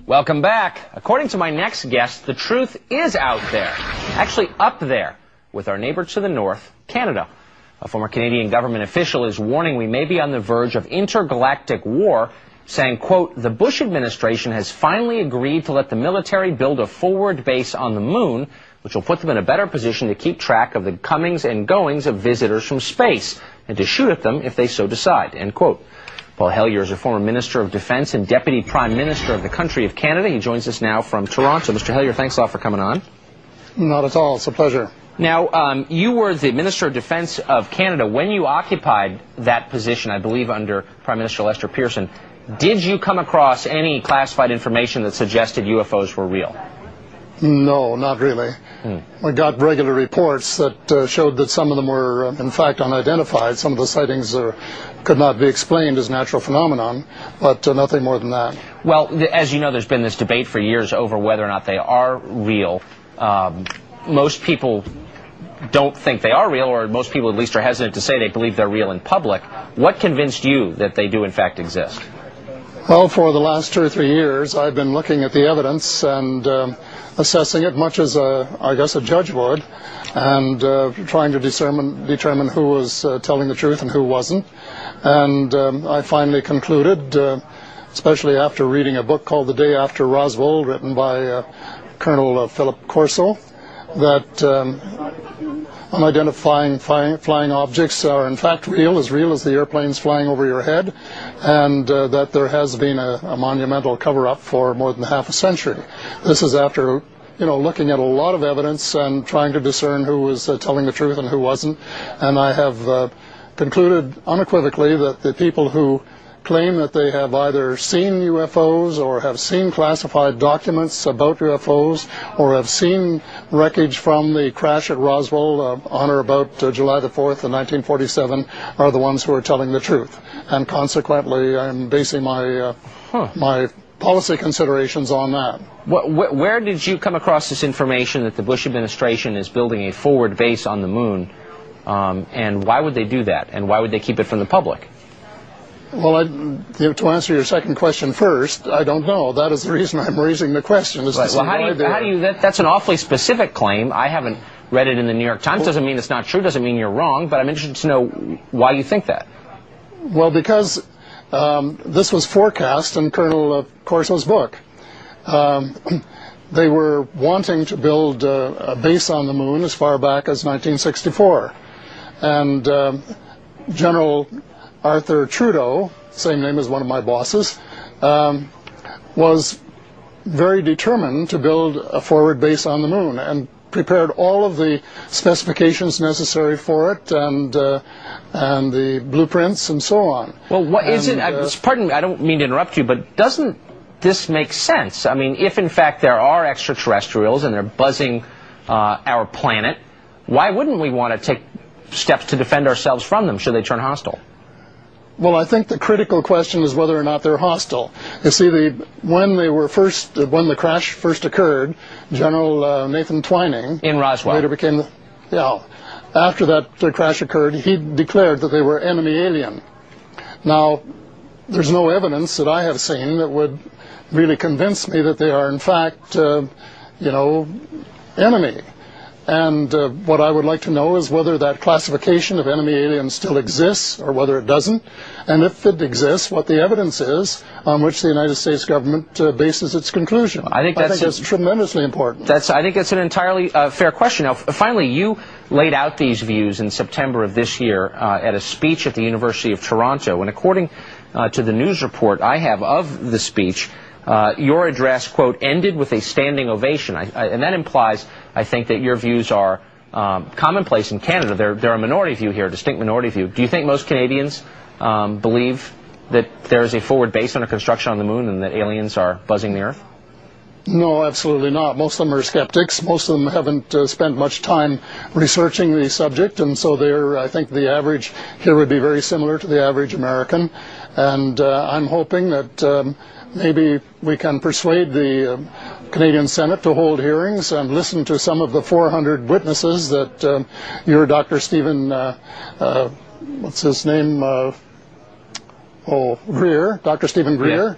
Welcome back. According to my next guest, the truth is out there, actually up there, with our neighbor to the north, Canada. A former Canadian government official is warning we may be on the verge of intergalactic war, saying, quote, the Bush administration has finally agreed to let the military build a forward base on the moon, which will put them in a better position to keep track of the comings and goings of visitors from space, and to shoot at them if they so decide, end quote. Paul Hellyer is a former Minister of Defense and Deputy Prime Minister of the country of Canada. He joins us now from Toronto. Mr. Hellyer, thanks a lot for coming on. Not at all. It's a pleasure. Now, you were the Minister of Defense of Canada when you occupied that position, I believe, under Prime Minister Lester Pearson. Did you come across any classified information that suggested UFOs were real? No, not really. We got regular reports that showed that some of them were, in fact, unidentified. Some of the sightings could not be explained as natural phenomenon, but nothing more than that. Well, as you know, there's been this debate for years over whether or not they are real. Most people don't think they are real, or most people at least are hesitant to say they believe they're real in public. What convinced you that they do in fact exist? Well, for the last 2 or 3 years, I've been looking at the evidence and assessing it much as, I guess, a judge would, and trying to determine who was telling the truth and who wasn't. And I finally concluded, especially after reading a book called The Day After Roswell, written by Colonel Philip Corso, that unidentified flying objects are in fact real as the airplanes flying over your head, and that there has been a monumental cover-up for more than half a century. This is after, looking at a lot of evidence and trying to discern who was telling the truth and who wasn't. And I have concluded unequivocally that the people who claim that they have either seen UFOs or have seen classified documents about UFOs or have seen wreckage from the crash at Roswell on or about July the 4th of 1947 are the ones who are telling the truth. And consequently, I'm basing my my policy considerations on that. Where did you come across this information that the Bush administration is building a forward base on the moon? And why would they do that? And why would they keep it from the public? Well, to answer your second question first, I don't know. That is the reason I'm raising the question. Right. Well, how do you that's an awfully specific claim. I haven't read it in the New York Times. Doesn't mean it's not true. Doesn't mean you're wrong. But I'm interested to know why you think that. Well, because this was forecast in Colonel Corso's book. They were wanting to build a base on the moon as far back as 1964. And General Arthur Trudeau, same name as one of my bosses, was very determined to build a forward base on the moon and prepared all of the specifications necessary for it and the blueprints and so on. Well, what is it? Pardon me, I don't mean to interrupt you, but doesn't this make sense? I mean, if in fact there are extraterrestrials and they're buzzing our planet, why wouldn't we want to take steps to defend ourselves from them should they turn hostile? Well, I think the critical question is whether or not they're hostile. You see, when the crash first occurred, General Nathan Twining in Roswell later became after that crash occurred, he declared that they were enemy alien. Now, there's no evidence that I have seen that would really convince me that they are in fact, enemy. And what I would like to know is whether that classification of enemy alien still exists or whether it doesn't. And if it exists, what the evidence is on which the United States government bases its conclusion. I think that's tremendously important. I think that's an entirely fair question. Now, finally, you laid out these views in September of this year at a speech at the University of Toronto. And according to the news report I have of the speech, your address, quote, ended with a standing ovation. And that implies, I think, that your views are commonplace in Canada. They're a minority view here, a distinct minority view. Do you think most Canadians believe that there is a forward base under construction on the moon and that aliens are buzzing the Earth? No, absolutely not. Most of them are skeptics. Most of them haven't spent much time researching the subject, and so I think the average here would be very similar to the average American. And I'm hoping that maybe we can persuade the Canadian Senate to hold hearings and listen to some of the 400 witnesses that your Dr. Stephen, what's his name? Greer, Dr. Stephen Greer,